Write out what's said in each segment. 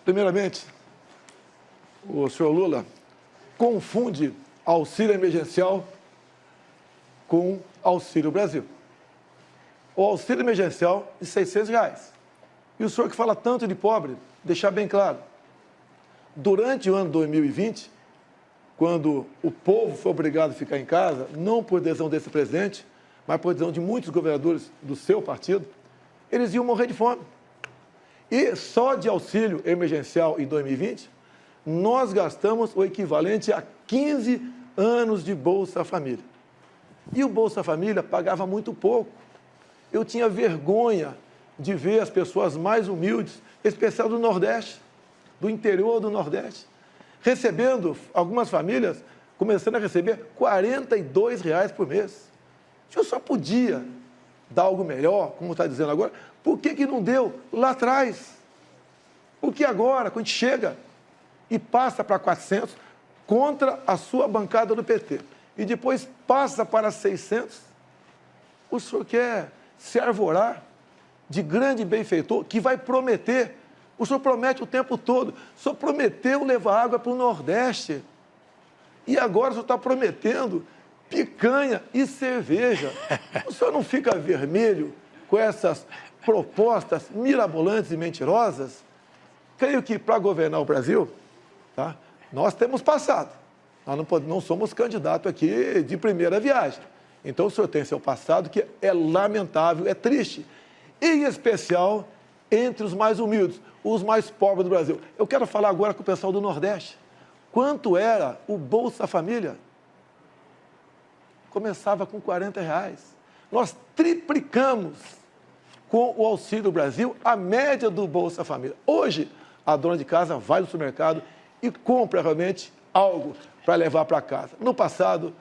Primeiramente, o senhor Lula confunde auxílio emergencial com Auxílio Brasil. O auxílio emergencial de R$600. E o senhor que fala tanto de pobre, deixar bem claro, durante o ano 2020, quando o povo foi obrigado a ficar em casa, não por decisão desse presidente, mas por decisão de muitos governadores do seu partido, eles iam morrer de fome. E só de auxílio emergencial em 2020, nós gastamos o equivalente a 15 anos de Bolsa Família. E o Bolsa Família pagava muito pouco. Eu tinha vergonha de ver as pessoas mais humildes, especial do Nordeste, do interior do Nordeste, recebendo, algumas famílias, começando a receber R$42 por mês. Se eu só podia dar algo melhor, como está dizendo agora, por que não deu lá atrás? Porque agora, quando a gente chega e passa para 400, contra a sua bancada do PT, e depois passa para 600, o senhor quer se arvorar de grande benfeitor que vai prometer. O senhor promete o tempo todo. O senhor prometeu levar água para o Nordeste. E agora o senhor está prometendo picanha e cerveja. O senhor não fica vermelho com essas propostas mirabolantes e mentirosas? Creio que para governar o Brasil, tá, nós temos passado. Nós não somos candidatos aqui de primeira viagem. Então, o senhor tem seu passado que é lamentável, é triste. Em especial entre os mais humildes, os mais pobres do Brasil. Eu quero falar agora com o pessoal do Nordeste. Quanto era o Bolsa Família? Começava com R$40. Nós triplicamos com o Auxílio Brasil a média do Bolsa Família. Hoje, a dona de casa vai no supermercado e compra realmente algo para levar para casa. No passado,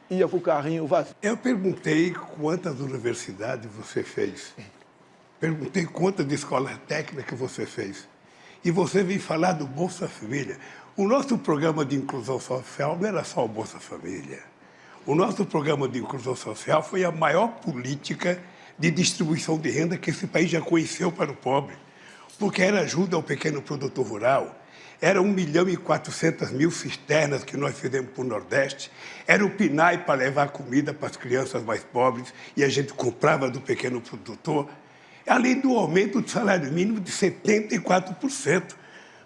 ia com o carrinho vazio. Eu perguntei quantas universidades você fez. Perguntei quantas escolas técnicas você fez. E você veio falar do Bolsa Família. O nosso programa de inclusão social não era só o Bolsa Família. O nosso programa de inclusão social foi a maior política de distribuição de renda que esse país já conheceu para o pobre. Porque era ajuda ao pequeno produtor rural, era 1.400.000 cisternas que nós fizemos para o Nordeste, era o PNAE para levar comida para as crianças mais pobres e a gente comprava do pequeno produtor, além do aumento do salário mínimo de 74%.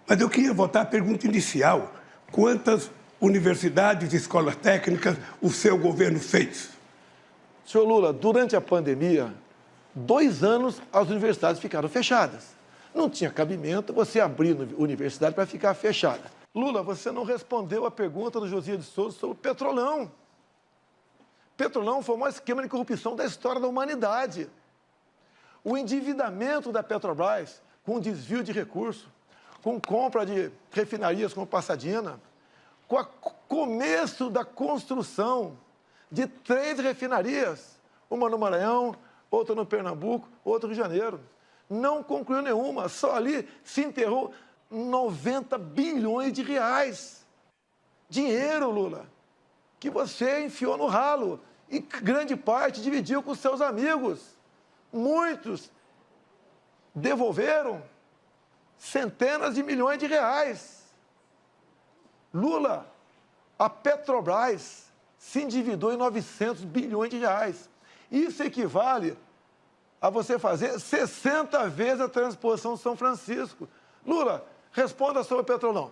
Mas eu queria voltar à pergunta inicial. Quantas universidades e escolas técnicas o seu governo fez? Senhor Lula, durante a pandemia, 2 anos as universidades ficaram fechadas. Não tinha cabimento você abrir a universidade para ficar fechada. Lula, você não respondeu a pergunta do Josias de Souza sobre o Petrolão. Petrolão foi o maior esquema de corrupção da história da humanidade. O endividamento da Petrobras, com desvio de recursos, com compra de refinarias como Passadina, com o começo da construção de 3 refinarias, uma no Maranhão, outra no Pernambuco, outra no Rio de Janeiro. Não concluiu nenhuma, só ali se enterrou 90 bilhões de reais. Dinheiro, Lula, que você enfiou no ralo e grande parte dividiu com seus amigos. Muitos devolveram centenas de milhões de reais. Lula, a Petrobras se endividou em 900 bilhões de reais. Isso equivale a você fazer 60 vezes a transposição de São Francisco. Lula, responda sobre o Petrolão.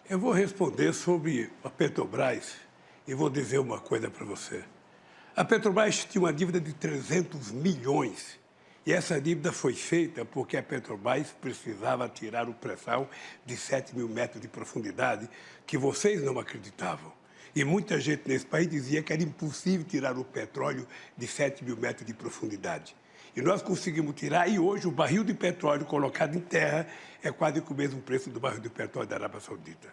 Eu vou responder sobre a Petrobras e vou dizer uma coisa para você. A Petrobras tinha uma dívida de 300 milhões e essa dívida foi feita porque a Petrobras precisava tirar o pré-sal de 7.000 metros de profundidade que vocês não acreditavam. E muita gente nesse país dizia que era impossível tirar o petróleo de 7.000 metros de profundidade. E nós conseguimos tirar, e hoje o barril de petróleo colocado em terra é quase que o mesmo preço do barril de petróleo da Arábia Saudita.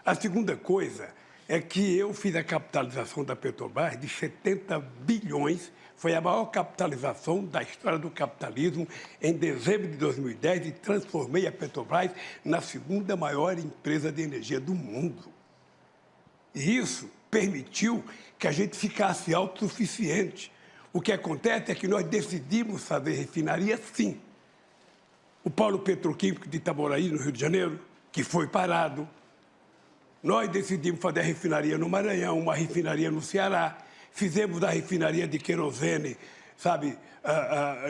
A segunda coisa é que eu fiz a capitalização da Petrobras de 70 bilhões, foi a maior capitalização da história do capitalismo em dezembro de 2010 e transformei a Petrobras na segunda maior empresa de energia do mundo. E isso permitiu que a gente ficasse autossuficiente. O que acontece é que nós decidimos fazer refinaria, sim. o polo petroquímico de Itaboraí, no Rio de Janeiro, que foi parado. Nós decidimos fazer a refinaria no Maranhão, uma refinaria no Ceará. Fizemos a refinaria de querosene, sabe,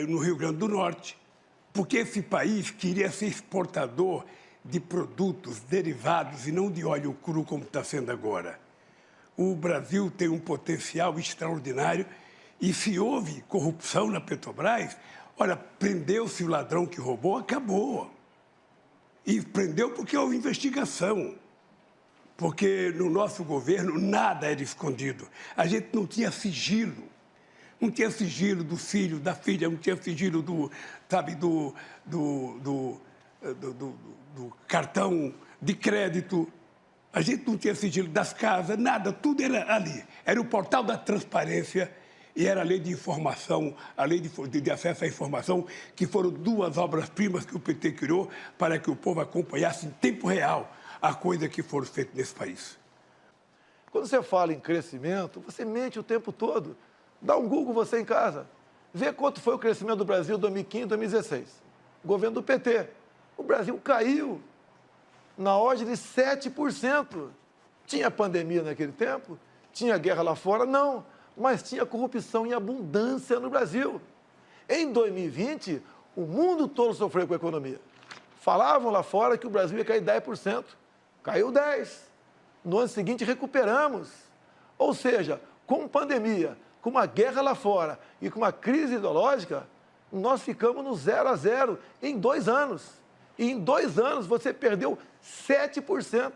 no Rio Grande do Norte. Porque esse país queria ser exportador de produtos derivados e não de óleo cru, como está sendo agora. O Brasil tem um potencial extraordinário e se houve corrupção na Petrobras, olha, prendeu-se o ladrão que roubou, acabou. E prendeu porque houve investigação. Porque no nosso governo nada era escondido. A gente não tinha sigilo. Não tinha sigilo do filho, da filha, não tinha sigilo do cartão de crédito. A gente não tinha sigilo das casas, nada, tudo era ali. Era o portal da transparência e era a lei de informação, a lei de acesso à informação, que foram duas obras-primas que o PT criou para que o povo acompanhasse em tempo real a coisa que foram feitas nesse país. Quando você fala em crescimento, você mente o tempo todo. Dá um Google você em casa. Vê quanto foi o crescimento do Brasil em 2015, 2016. Governo do PT. O Brasil caiu na ordem de 7%. Tinha pandemia naquele tempo? Tinha guerra lá fora? Não. Mas tinha corrupção em abundância no Brasil. Em 2020, o mundo todo sofreu com a economia. Falavam lá fora que o Brasil ia cair 10%. Caiu 10%. No ano seguinte, recuperamos. Ou seja, com pandemia, com uma guerra lá fora e com uma crise ideológica, nós ficamos no 0 a 0 em 2 anos. E em 2 anos você perdeu 7%.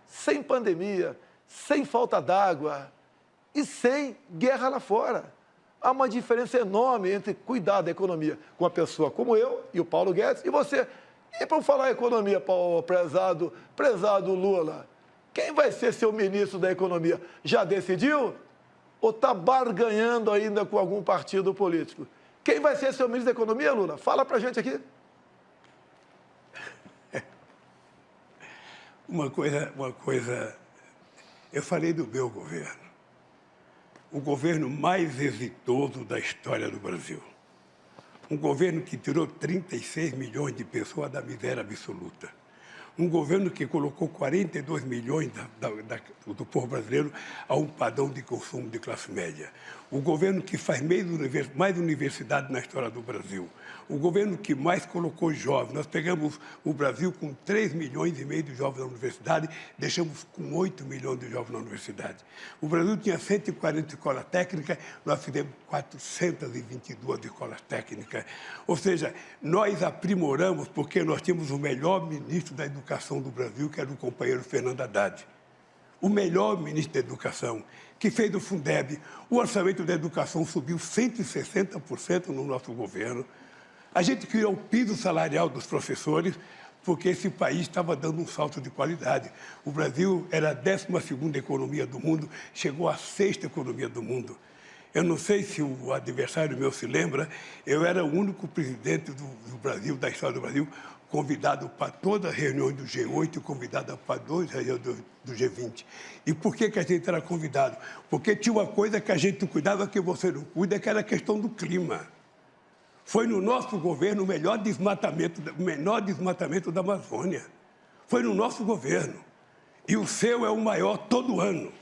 Sem pandemia, sem falta d'água e sem guerra lá fora. Há uma diferença enorme entre cuidar da economia com uma pessoa como eu e o Paulo Guedes e você. E para falar economia, prezado Lula, quem vai ser seu ministro da economia? Já decidiu? Ou está barganhando ainda com algum partido político? Quem vai ser seu ministro da economia, Lula? Fala para a gente aqui. Uma coisa, eu falei do meu governo. O governo mais exitoso da história do Brasil. Um governo que tirou 36 milhões de pessoas da miséria absoluta. Um governo que colocou 42 milhões do povo brasileiro a um padrão de consumo de classe média. O governo que faz mais universidade na história do Brasil. O governo que mais colocou jovens. Nós pegamos o Brasil com 3 milhões e meio de jovens na universidade, deixamos com 8 milhões de jovens na universidade. O Brasil tinha 140 escolas técnicas, nós fizemos 422 escolas técnicas. Ou seja, nós aprimoramos porque nós tínhamos o melhor ministro da Educação do Brasil, que era o companheiro Fernando Haddad. O melhor ministro da Educação, que fez do Fundeb. O orçamento da educação subiu 160% no nosso governo. A gente criou o piso salarial dos professores, porque esse país estava dando um salto de qualidade. O Brasil era a 12ª economia do mundo, chegou à 6ª economia do mundo. Eu não sei se o adversário meu se lembra, eu era o único presidente do Brasil, da história do Brasil, convidado para todas as reuniões do G8 e convidado para 2 reuniões do G20. E por que a gente era convidado? Porque tinha uma coisa que a gente cuidava que você não cuida, que era a questão do clima. Foi no nosso governo o menor desmatamento da Amazônia. Foi no nosso governo. E o seu é o maior todo ano.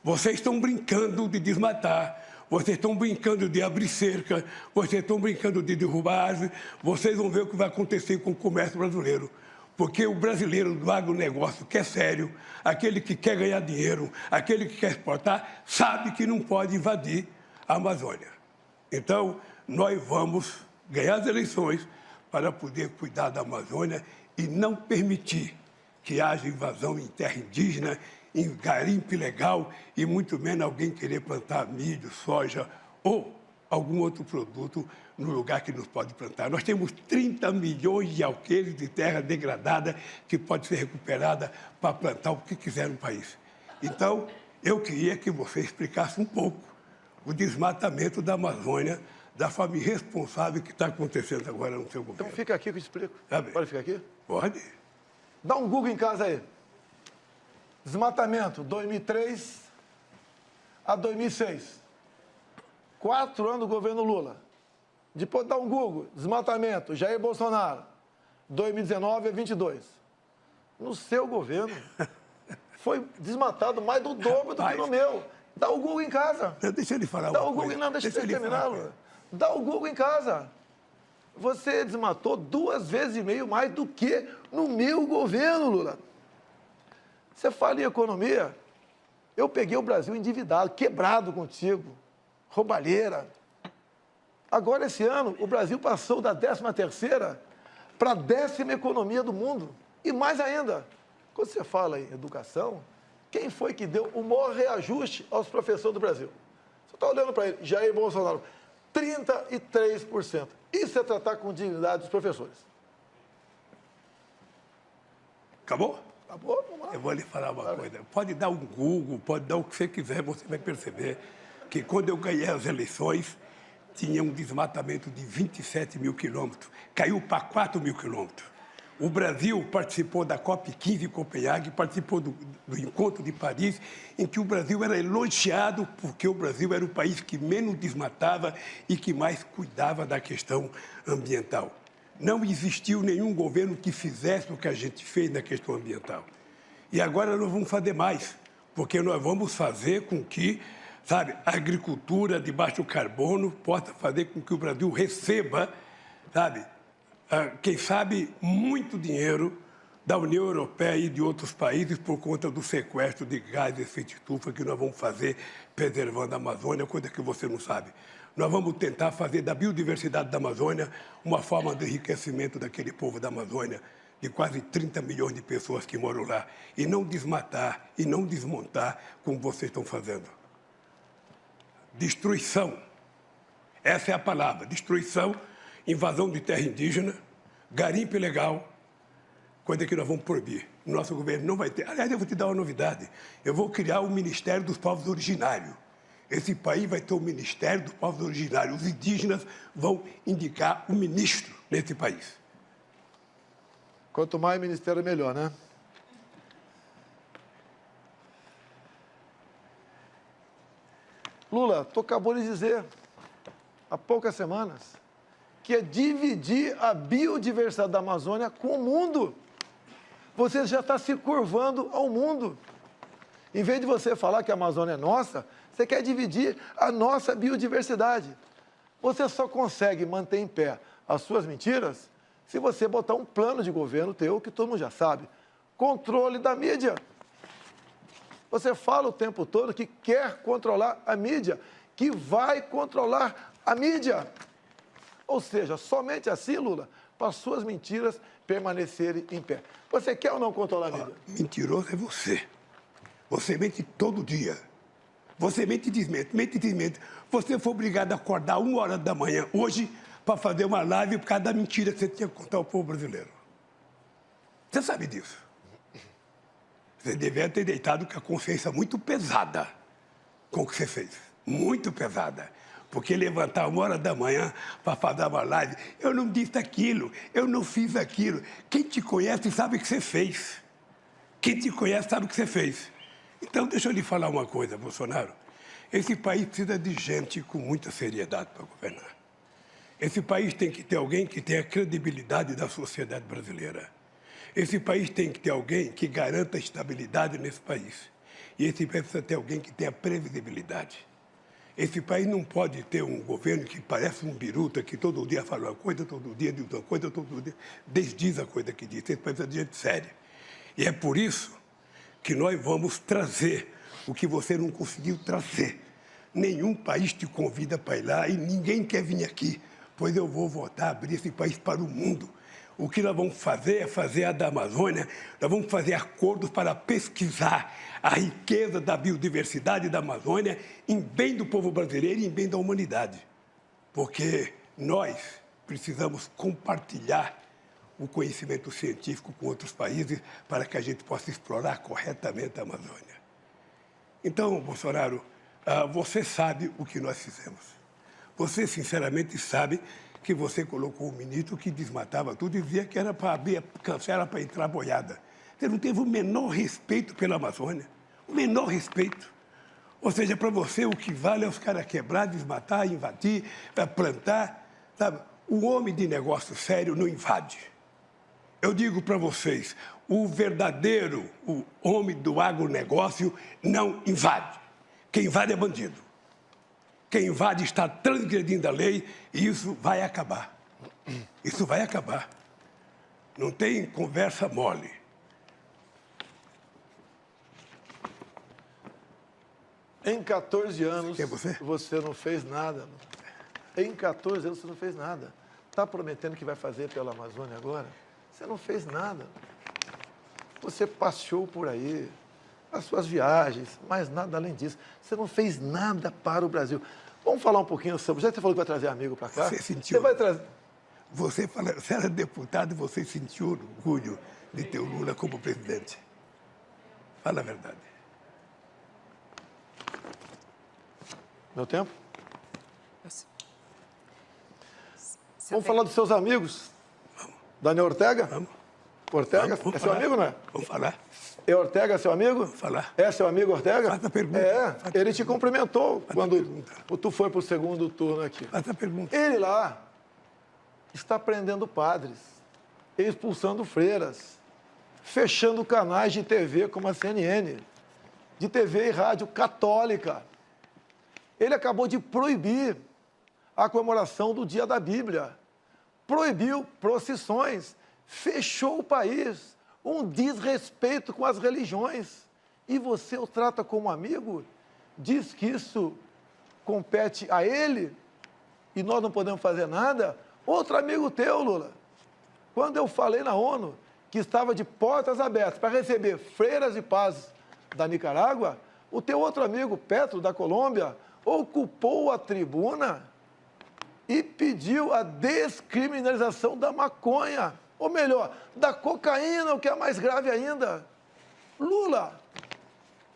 Vocês estão brincando de desmatar. Vocês estão brincando de abrir cerca, vocês estão brincando de derrubar árvore, vocês vão ver o que vai acontecer com o comércio brasileiro. Porque o brasileiro do agronegócio, que é sério, aquele que quer ganhar dinheiro, aquele que quer exportar, sabe que não pode invadir a Amazônia. Então, nós vamos ganhar as eleições para poder cuidar da Amazônia e não permitir que haja invasão em terra indígena, em garimpo ilegal e muito menos alguém querer plantar milho, soja ou algum outro produto no lugar que nos pode plantar. Nós temos 30 milhões de alqueires de terra degradada que pode ser recuperada para plantar o que quiser no país. Então, eu queria que você explicasse um pouco o desmatamento da Amazônia, da forma irresponsável que está acontecendo agora no seu governo. Então fica aqui que eu explico. Tá bem. Pode ficar aqui? Pode. Dá um Google em casa aí. Desmatamento, 2003 a 2006. 4 anos do governo Lula. Depois dá um Google, desmatamento, Jair Bolsonaro. 2019 é 22. No seu governo, foi desmatado mais do dobro do que no meu. Dá o Google em casa. Deixa ele falar Dá uma o Google, coisa. não, deixa eu terminar, Lula. Dá o Google em casa. Você desmatou 2,5 vezes mais do que no meu governo, Lula. Você fala em economia, eu peguei o Brasil endividado, quebrado contigo, roubalheira. Agora, esse ano, o Brasil passou da 13ª para a 10ª economia do mundo. E mais ainda, quando você fala em educação, quem foi que deu o maior reajuste aos professores do Brasil? Você está olhando para ele, Jair Bolsonaro, 33%. Isso é tratar com dignidade dos professores. Acabou? Acabou? Vamos lá. Eu vou lhe falar uma coisa. Pode dar um Google, pode dar o que você quiser, você vai perceber que quando eu ganhei as eleições, tinha um desmatamento de 27 mil quilômetros. Caiu para 4 mil quilômetros. O Brasil participou da COP15 em Copenhague, participou do Encontro de Paris, em que o Brasil era elogiado porque o Brasil era o país que menos desmatava e que mais cuidava da questão ambiental. Não existiu nenhum governo que fizesse o que a gente fez na questão ambiental. E agora nós vamos fazer mais, porque nós vamos fazer com que, sabe, a agricultura de baixo carbono possa fazer com que o Brasil receba, sabe, quem sabe, muito dinheiro da União Europeia e de outros países por conta do sequestro de gás de efeito estufa que nós vamos fazer preservando a Amazônia, coisa que você não sabe. Nós vamos tentar fazer da biodiversidade da Amazônia uma forma de enriquecimento daquele povo da Amazônia, de quase 30 milhões de pessoas que moram lá, e não desmatar e não desmontar como vocês estão fazendo. Destruição. Essa é a palavra, destruição. Invasão de terra indígena, garimpo ilegal, coisa que nós vamos proibir. O nosso governo não vai ter. Aliás, eu vou te dar uma novidade. Eu vou criar o Ministério dos Povos Originários. Esse país vai ter o Ministério dos Povos Originários. Os indígenas vão indicar o ministro nesse país. Quanto mais ministério, melhor, né? Lula, tu acabou de dizer, há poucas semanas, que é dividir a biodiversidade da Amazônia com o mundo. Você já está se curvando ao mundo. Em vez de você falar que a Amazônia é nossa, você quer dividir a nossa biodiversidade. Você só consegue manter em pé as suas mentiras se você botar um plano de governo teu, que todo mundo já sabe. Controle da mídia. Você fala o tempo todo que quer controlar a mídia, que vai controlar a mídia. Ou seja, somente assim, Lula, para as suas mentiras permanecerem em pé. Você quer ou não controlar a mídia? Mentiroso é você. Você mente todo dia. Você mente e desmente, mente e desmente. Você foi obrigado a acordar 1h da manhã hoje para fazer uma live por causa da mentira que você tinha que contar ao povo brasileiro. Você sabe disso. Você devia ter deitado com a consciência muito pesada com o que você fez. Muito pesada. Porque levantar 1h da manhã para fazer uma live, eu não disse aquilo, eu não fiz aquilo. Quem te conhece sabe o que você fez. Quem te conhece sabe o que você fez. Então, deixa eu lhe falar uma coisa, Bolsonaro. Esse país precisa de gente com muita seriedade para governar. Esse país tem que ter alguém que tenha credibilidade da sociedade brasileira. Esse país tem que ter alguém que garanta a estabilidade nesse país. E esse país precisa ter alguém que tenha previsibilidade. Esse país não pode ter um governo que parece um biruta, que todo dia fala uma coisa, todo dia diz uma coisa, todo dia desdiz a coisa que diz. Esse país precisa de gente séria. E é por isso que nós vamos trazer o que você não conseguiu trazer. Nenhum país te convida para ir lá e ninguém quer vir aqui, pois eu vou voltar a abrir esse país para o mundo. O que nós vamos fazer é fazer a da Amazônia, nós vamos fazer acordos para pesquisar a riqueza da biodiversidade da Amazônia em bem do povo brasileiro e em bem da humanidade. Porque nós precisamos compartilhar o conhecimento científico com outros países para que a gente possa explorar corretamente a Amazônia. Então, Bolsonaro, você sabe o que nós fizemos. Você, sinceramente, sabe que você colocou um ministro que desmatava tudo e dizia que era para abrir a cancela para entrar boiada. Você não teve o menor respeito pela Amazônia, o menor respeito. Ou seja, para você o que vale é os caras quebrar, desmatar, invadir, plantar. Sabe? O homem de negócio sério não invade. Eu digo para vocês, o verdadeiro o homem do agronegócio não invade. Quem invade é bandido. Quem invade está transgredindo a lei e isso vai acabar. Isso vai acabar. Não tem conversa mole. Em 14 anos, Quem é você? Você não fez nada. Em 14 anos, você não fez nada. Está prometendo que vai fazer pela Amazônia agora? Você não fez nada. Você passeou por aí, as suas viagens, mas nada além disso. Você não fez nada para o Brasil. Vamos falar um pouquinho sobre... Já você falou que vai trazer amigo para cá? Você sentiu... Você vai trazer... Você era deputado e você sentiu orgulho de ter o Lula como presidente. Fala a verdade. Meu tempo? Vamos falar dos seus amigos? Vamos. Daniel Ortega? Vamos. Ortega? Vamos É seu falar. amigo, não é? Vamos falar. É Ortega seu amigo? Vamos falar. É seu amigo Ortega? Faz a pergunta. Ele te cumprimentou quando pergunta. tu foi para o segundo turno aqui. Faz a pergunta. Ele lá está prendendo padres, expulsando freiras, fechando canais de TV como a CNN, de TV e rádio católica. Ele acabou de proibir a comemoração do Dia da Bíblia, proibiu procissões, fechou o país, um desrespeito com as religiões. E você o trata como amigo? Diz que isso compete a ele e nós não podemos fazer nada? Outro amigo teu, Lula, quando eu falei na ONU que estava de portas abertas para receber freiras e pazes da Nicarágua, o teu outro amigo, Petro, da Colômbia, ocupou a tribuna e pediu a descriminalização da maconha, ou melhor, da cocaína, o que é mais grave ainda. Lula,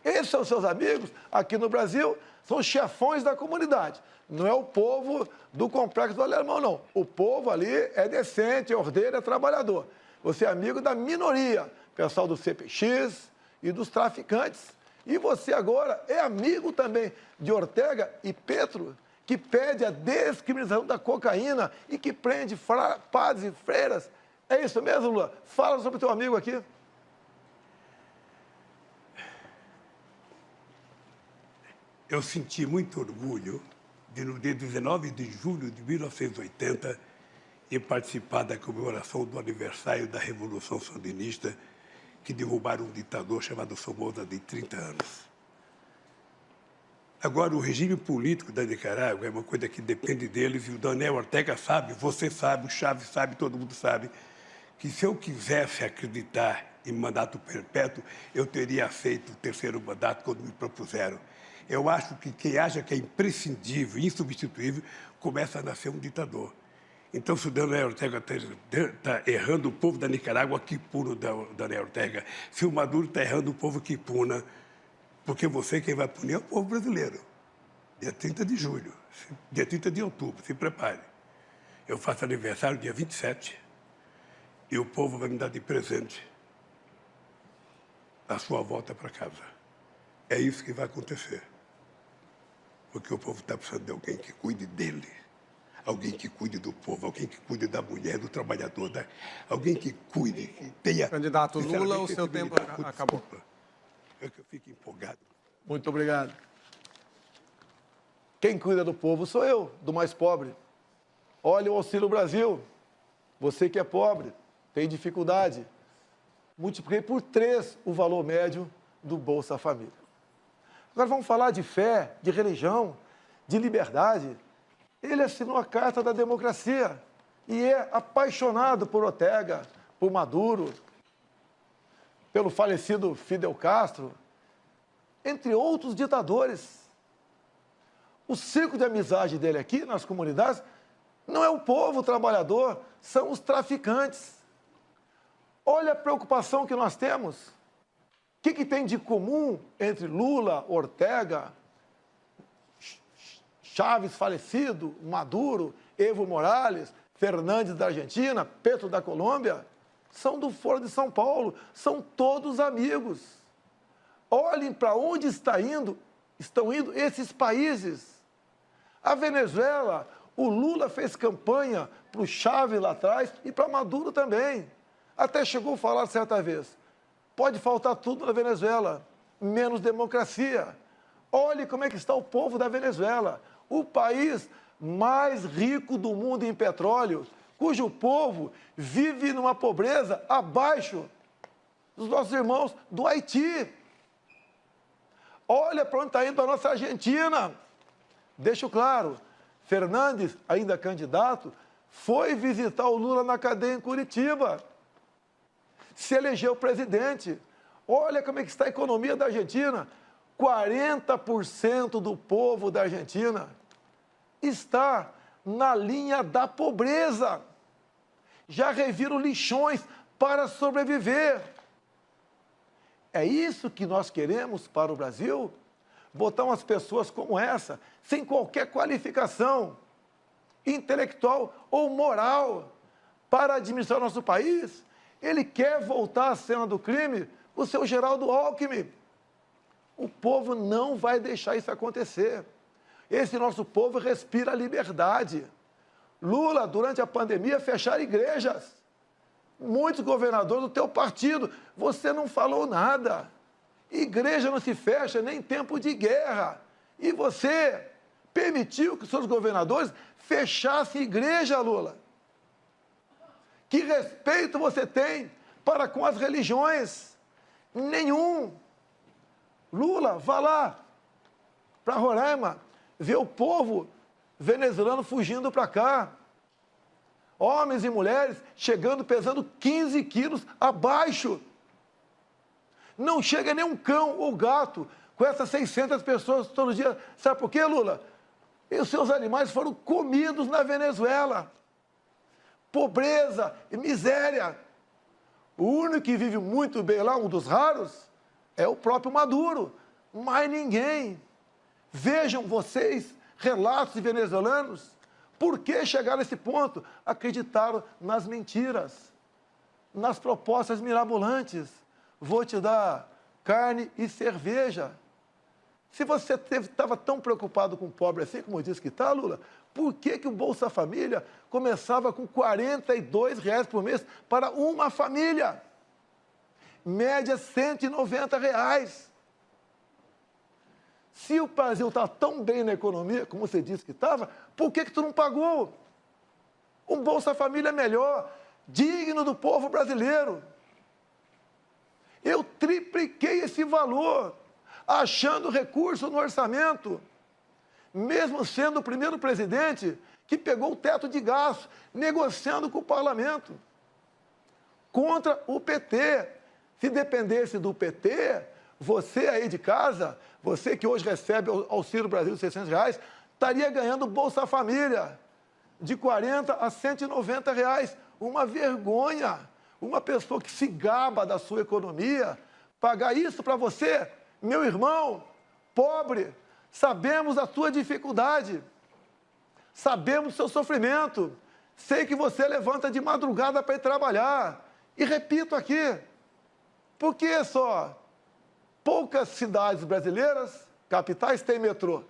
esses são seus amigos aqui no Brasil, são chefões da comunidade. Não é o povo do Complexo do Alemão, não. O povo ali é decente, é ordeiro, é trabalhador. Você é amigo da minoria, pessoal do CPX e dos traficantes. E você agora é amigo também de Ortega e Petro, que pede a descriminalização da cocaína e que prende padres e freiras. É isso mesmo, Lula? Fala sobre o teu amigo aqui. Eu senti muito orgulho de, no dia 19 de julho de 1980, ir participar da comemoração do aniversário da Revolução Sandinista, que derrubaram um ditador chamado Somoza de 30 anos. Agora, o regime político da Nicarágua é uma coisa que depende deles, e o Daniel Ortega sabe, você sabe, o Chaves sabe, todo mundo sabe, que se eu quisesse acreditar em mandato perpétuo, eu teria aceito o terceiro mandato quando me propuseram. Eu acho que quem acha que é imprescindível, insubstituível, começa a nascer um ditador. Então, se o Daniel Ortega está errando o povo da Nicarágua, que puna o Daniel Ortega. Se o Maduro está errando o povo, que puna. Porque você, quem vai punir, é o povo brasileiro. Dia 30 de julho, dia 30 de outubro, se prepare. Eu faço aniversário dia 27 e o povo vai me dar de presente a sua volta para casa. É isso que vai acontecer. Porque o povo está precisando de alguém que cuide dele, alguém que cuide do povo, alguém que cuide da mulher, do trabalhador, alguém que cuide, que tenha... Candidato Lula, o seu tempo acabou. É que eu fico empolgado. Muito obrigado. Quem cuida do povo sou eu, do mais pobre. Olha o Auxílio Brasil. Você que é pobre, tem dificuldade. Multipliquei por 3 o valor médio do Bolsa Família. Agora vamos falar de fé, de religião, de liberdade. Ele assinou a Carta da Democracia e é apaixonado por Ortega, por Maduro, pelo falecido Fidel Castro, entre outros ditadores. O círculo de amizade dele aqui nas comunidades não é o povo trabalhador, são os traficantes. Olha a preocupação que nós temos. O que tem de comum entre Lula, Ortega, Chaves falecido, Maduro, Evo Morales, Fernandes da Argentina, Petro da Colômbia? São do Foro de São Paulo, são todos amigos. Olhem para onde estão indo esses países. A Venezuela, o Lula fez campanha para o Chaves lá atrás e para Maduro também. Até chegou a falar certa vez, pode faltar tudo na Venezuela, menos democracia. Olhe como é que está o povo da Venezuela, o país mais rico do mundo em petróleo, cujo povo vive numa pobreza abaixo dos nossos irmãos do Haiti. Olha para onde está indo a nossa Argentina. Deixo claro, Fernandes, ainda candidato, foi visitar o Lula na cadeia em Curitiba. Se elegeu presidente. Olha como é que está a economia da Argentina. 40% do povo da Argentina está na linha da pobreza. Já reviram lixões para sobreviver. É isso que nós queremos para o Brasil? Botar umas pessoas como essa, sem qualquer qualificação intelectual ou moral, para administrar nosso país? Ele quer voltar à cena do crime, o seu Geraldo Alckmin. O povo não vai deixar isso acontecer. Esse nosso povo respira liberdade. Lula, durante a pandemia, fecharam igrejas. Muitos governadores do teu partido, você não falou nada. Igreja não se fecha nem em tempo de guerra. E você permitiu que seus governadores fechassem igreja, Lula. Que respeito você tem para com as religiões? Nenhum. Lula, vá lá para Roraima, ver o povo venezuelano fugindo para cá. Homens e mulheres chegando, pesando 15 quilos abaixo. Não chega nem um cão ou gato com essas 600 pessoas todo dia. Sabe por quê, Lula? E os seus animais foram comidos na Venezuela. Pobreza e miséria. O único que vive muito bem lá, um dos raros, é o próprio Maduro. Mais ninguém. Vejam vocês, relatos de venezuelanos, por que chegaram a esse ponto? Acreditaram nas mentiras, nas propostas mirabolantes. Vou te dar carne e cerveja. Se você estava tão preocupado com o pobre assim, como disse que está, Lula, por que o Bolsa Família começava com R$ 42 por mês para uma família? Média R$ 190. Se o Brasil está tão bem na economia, como você disse que estava, por que tu não pagou? Um Bolsa Família melhor, digno do povo brasileiro. Eu tripliquei esse valor, achando recurso no orçamento, mesmo sendo o primeiro presidente que pegou o teto de gastos, negociando com o parlamento, contra o PT. Se dependesse do PT, você aí de casa, você que hoje recebe o Auxílio Brasil de R$ 600, estaria ganhando Bolsa Família de R$ 40 a R$ 190. Uma vergonha. Uma pessoa que se gaba da sua economia, pagar isso para você, meu irmão, pobre. Sabemos a sua dificuldade, sabemos o seu sofrimento. Sei que você levanta de madrugada para ir trabalhar. E repito aqui, por que só poucas cidades brasileiras, capitais, têm metrô?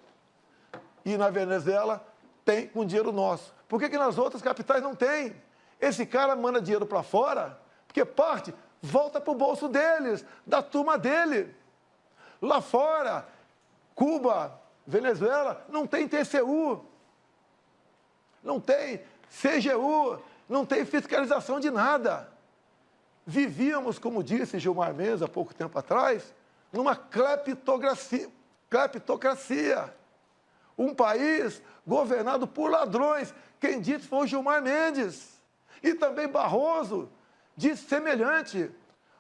E na Venezuela tem com dinheiro nosso. Por que nas outras capitais não tem? Esse cara manda dinheiro para fora, porque parte volta para o bolso deles, da turma dele. Lá fora, Cuba, Venezuela, não tem TCU, não tem CGU, não tem fiscalização de nada. Vivíamos, como disse Gilmar Mendes há pouco tempo atrás, numa cleptocracia. Um país governado por ladrões. Quem disse foi o Gilmar Mendes. E também Barroso disse semelhante.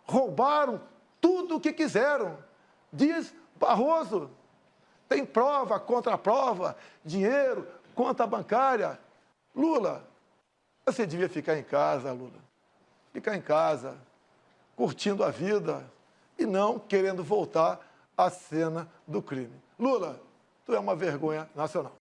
Roubaram tudo o que quiseram. Diz Barroso. Tem prova, contraprova, dinheiro, conta bancária. Lula, você devia ficar em casa, Lula. Ficar em casa, curtindo a vida e não querendo voltar à cena do crime. Lula, tu é uma vergonha nacional.